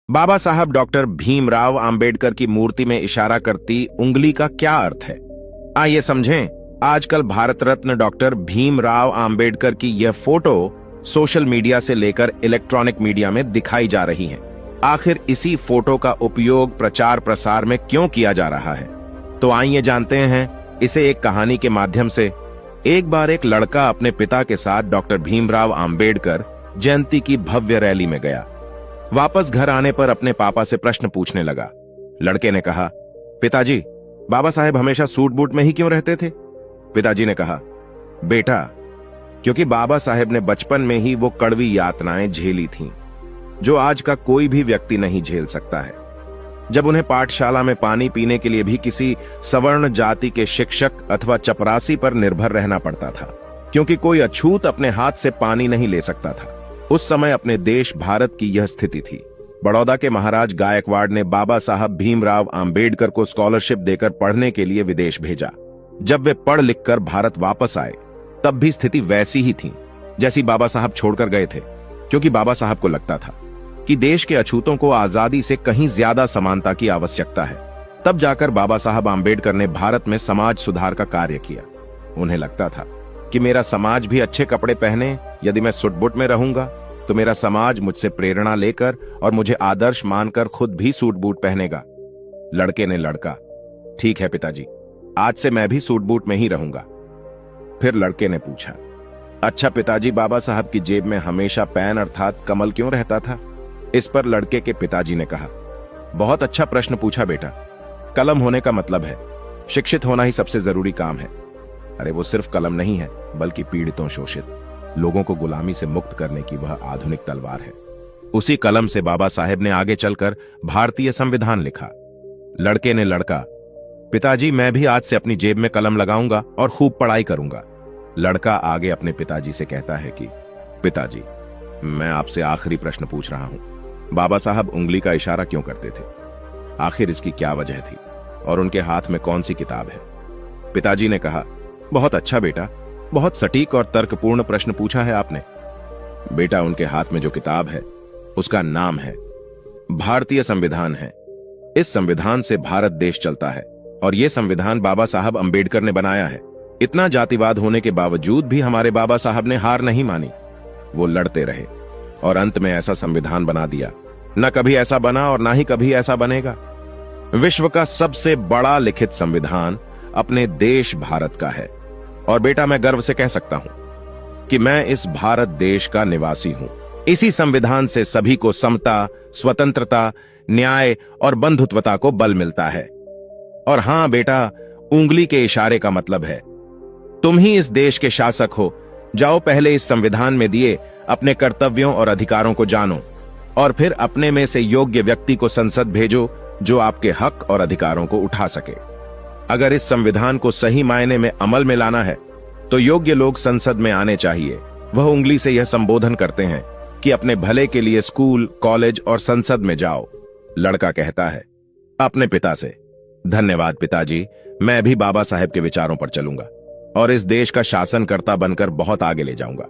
बाबा साहब डॉक्टर भीमराव अंबेडकर की मूर्ति में इशारा करती उंगली का क्या अर्थ है? आइए समझें। आजकल भारत रत्न डॉक्टर भीमराव अंबेडकर की यह फोटो सोशल मीडिया से लेकर इलेक्ट्रॉनिक मीडिया में दिखाई जा रही है। आखिर इसी फोटो का उपयोग प्रचार प्रसार में क्यों किया जा रहा है? तो आइए जानते हैं इसे एक कहानी के माध्यम से। एक बार एक लड़का अपने पिता के साथ डॉक्टर भीमराव अंबेडकर जयंती की भव्य रैली में गया। वापस घर आने पर अपने पापा से प्रश्न पूछने लगा। लड़के ने कहा, पिताजी, बाबा साहेब हमेशा सूट बूट में ही क्यों रहते थे? पिताजी ने कहा, बेटा, क्योंकि बाबा साहेब ने बचपन में ही वो कड़वी यातनाएं झेली थीं, जो आज का कोई भी व्यक्ति नहीं झेल सकता है। जब उन्हें पाठशाला में पानी पीने के लिए भी किसी सवर्ण जाति के शिक्षक अथवा चपरासी पर निर्भर रहना पड़ता था, क्योंकि कोई अछूत अपने हाथ से पानी नहीं ले सकता था। उस समय अपने देश भारत की यह स्थिति थी। बड़ौदा के महाराज गायकवाड़ ने बाबा साहब भीमराव अंबेडकर को स्कॉलरशिप देकर पढ़ने के लिए विदेश भेजा। जब वे पढ़ लिखकर भारत वापस आए, तब भी स्थिति वैसी ही थी जैसी बाबा साहब छोड़कर गए थे, क्योंकि बाबा साहब को लगता था कि देश के अछूतों को आजादी से कहीं ज्यादा समानता की आवश्यकता है। तब जाकर बाबा साहब अंबेडकर ने भारत में समाज सुधार का कार्य किया। उन्हें लगता था कि मेरा समाज भी अच्छे कपड़े पहने, यदि मैं सुट-बूट में रहूंगा तो मेरा समाज मुझसे प्रेरणा लेकर और मुझे आदर्श मानकर खुद भी सूट बूट पहनेगा। लड़के ने लड़का, ठीक है पिताजी, आज से मैं भी सूट बूट में ही रहूंगा। फिर लड़के ने पूछा, अच्छा पिताजी, बाबा साहब की जेब में हमेशा पेन अर्थात कमल क्यों रहता था? इस पर लड़के के पिताजी ने कहा, बहुत अच्छा प्रश्न पूछा बेटा। कलम होने का मतलब है शिक्षित होना ही सबसे जरूरी काम है। अरे वो सिर्फ कलम नहीं है, बल्कि पीड़ितों, शोषित लोगों को गुलामी से मुक्त करने की वह आधुनिक तलवार है। उसी कलम से बाबा साहेब ने आगे चलकर भारतीय संविधान लिखा। लड़के ने लड़का, पिताजी, मैं भी आज से अपनी जेब में कलम लगाऊंगा और खूब पढ़ाई करूंगा। लड़का आगे अपने पिताजी से कहता है कि पिताजी, मैं आपसे आखिरी प्रश्न पूछ रहा हूं। बाबा साहब उंगली का इशारा क्यों करते थे? आखिर इसकी क्या वजह थी और उनके हाथ में कौन सी किताब है? पिताजी ने कहा, बहुत अच्छा बेटा, बहुत सटीक और तर्कपूर्ण प्रश्न पूछा है आपने। बेटा, उनके हाथ में जो किताब है उसका नाम है भारतीय संविधान है। इस संविधान से भारत देश चलता है और यह संविधान बाबा साहब अंबेडकर ने बनाया है। इतना जातिवाद होने के बावजूद भी हमारे बाबा साहब ने हार नहीं मानी। वो लड़ते रहे और अंत में ऐसा संविधान बना दिया। न कभी ऐसा बना और ना ही कभी ऐसा बनेगा। विश्व का सबसे बड़ा लिखित संविधान अपने देश भारत का है। और बेटा, मैं गर्व से कह सकता हूं कि मैं इस भारत देश का निवासी हूं। इसी संविधान से सभी को समता, स्वतंत्रता, न्याय और बंधुत्वता को बल मिलता है। और हां बेटा, उंगली के इशारे का मतलब है तुम ही इस देश के शासक हो। जाओ, पहले इस संविधान में दिए अपने कर्तव्यों और अधिकारों को जानो और फिर अपने में से योग्य व्यक्ति को संसद भेजो जो आपके हक और अधिकारों को उठा सके। अगर इस संविधान को सही मायने में अमल में लाना है तो योग्य लोग संसद में आने चाहिए। वह उंगली से यह संबोधन करते हैं कि अपने भले के लिए स्कूल, कॉलेज और संसद में जाओ। लड़का कहता है अपने पिता से, धन्यवाद पिताजी, मैं भी बाबा साहेब के विचारों पर चलूंगा और इस देश का शासनकर्ता बनकर बहुत आगे ले जाऊंगा।